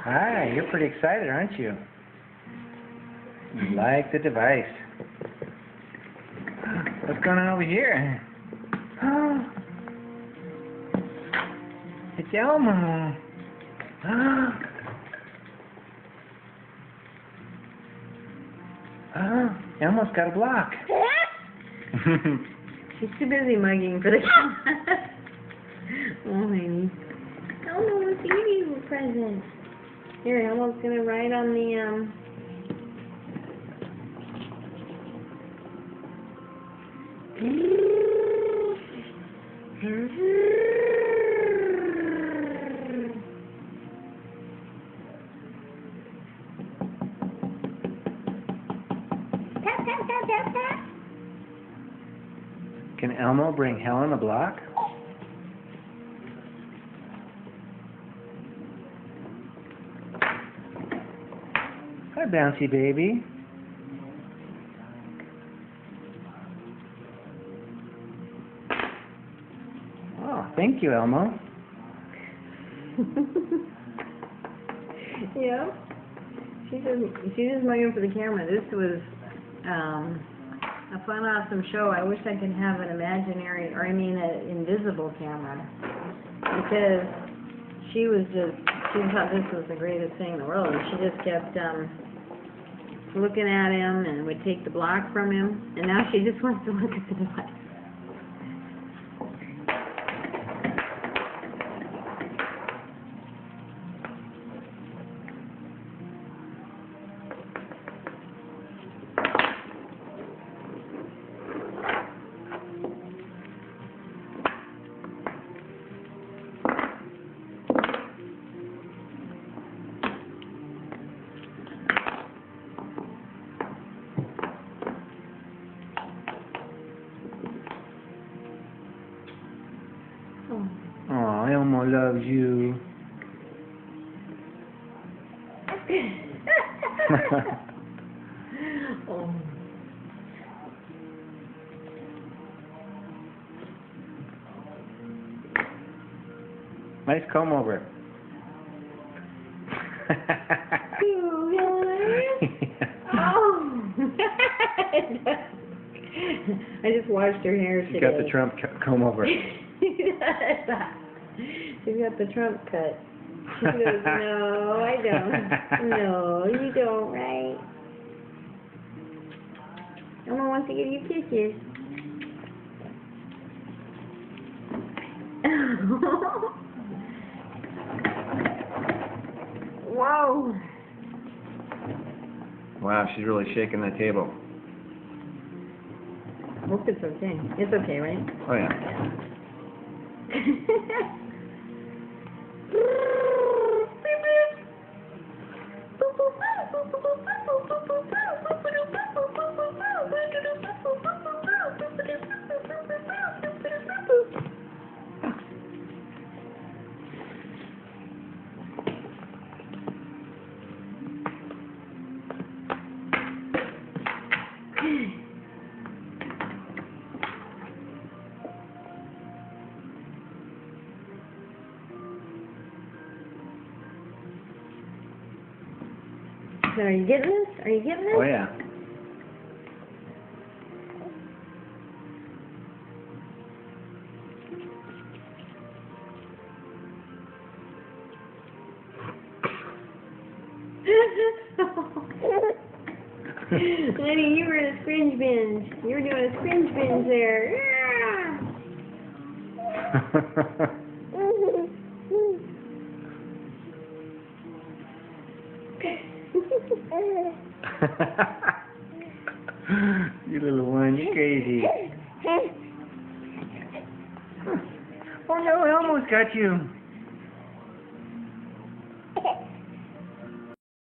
Hi, you're pretty excited, aren't you? You like the device. What's going on over here? It's Elmo. Elmo's got a block. She's too busy mugging for the camera. Oh, honey. Elmo wants to give you a present. Here, Elmo's gonna ride on the, Tap, tap, tap, tap, tap. Can Elmo bring Helen a block? Hi, Bouncy baby. Oh, thank you, Elmo. Yeah. She's just mugging for the camera. This was a fun, awesome show. I wish I could have an imaginary, or I mean an invisible camera. Because she thought this was the greatest thing in the world. And she just kept looking at him and would take the block from him. And now she just wants to look at the device. Oh, Elmo loves you. Oh. Nice comb over. Oh. I just washed her hair today. She got the Trump comb over. She's got the Trump cut. She goes, no, I don't. No, you don't, right? Elmo wants to give you kisses. Whoa. Wow, she's really shaking that table. Hope it's okay. It's okay, right? Oh, yeah. So are you getting this? Are you getting this? Oh, yeah. Lenny, you were in a cringe binge. You were doing a cringe binge there. You little one, you're crazy. Oh no, Elmo's got you.